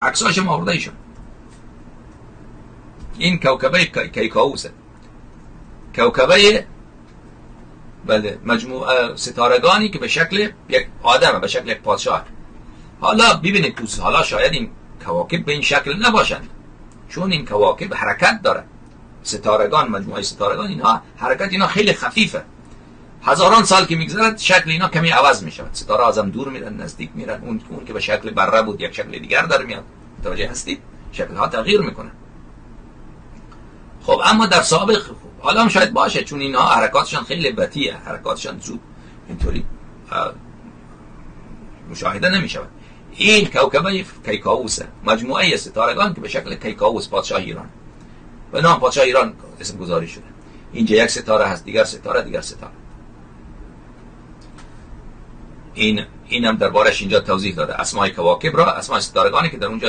عکساش هم آورده ایشون. این کوکبه کیکاوسه، کوکبه بله مجموعه ستارگانی که به شکل یک آدمه، به شکل یک پادشاه. حالا ببینید دوست، حالا شاید این کواکب به این شکل نباشند، چون این کواکب حرکت داره. ستارگان، مجموعه ستارگان، اینها حرکت اینا خیلی خفیفه. هزاران سال که میگذرد شکل اینا کمی عوض میشه. ستاره ازم دور میرن، نزدیک میرن. اون که به شکل بره بود یک شکل دیگر در میاد. متوجه هستید؟ شکل ها تغییر میکنه. خب اما در سابق حالا هم شاید باشه، چون اینها حرکاتشان خیلی بطیئه، حرکاتشان زود اینطوری مشاهده نمیشود. این کوکبه کیکاوسه، مجموعه ستارگان که به شکل کیکاوس، پادشاه ایران، به نام پادشاه ایران اسم گذاری شده. اینجا یک ستاره هست، دیگر ستاره، دیگر ستاره. اینم دربارش اینجا توضیح داده، اسمای کواکب را، اسمای ستارگانی که در اونجا